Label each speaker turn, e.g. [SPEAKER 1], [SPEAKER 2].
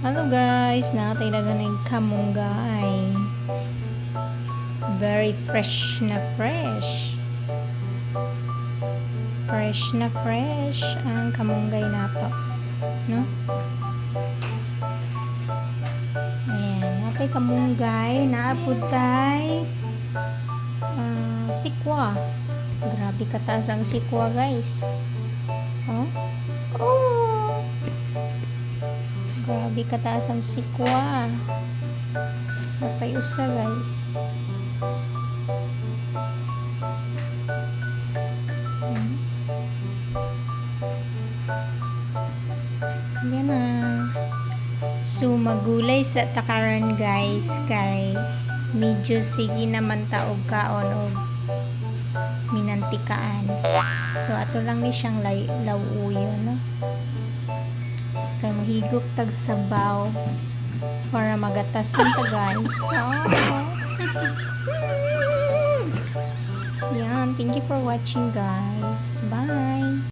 [SPEAKER 1] Hello guys, nakatay na ng kamunggay. Very fresh na fresh. Fresh na fresh ang kamunggay nato. No? Ayan, natay kamunggay, naapod tay sikwa. Grabe kataas ang sikwa guys. Oh? Oh! Grabe kataas ang sikwa. Napayusa guys. Yan na. So magulay sa takaran guys kay medyo sige naman taog kaon og minantikaan. So ato lang ni siyang lawuyo no. Kay mahigop tag sabaw para magatasan ta guys. Oh. Yan, thank you for watching guys. Bye.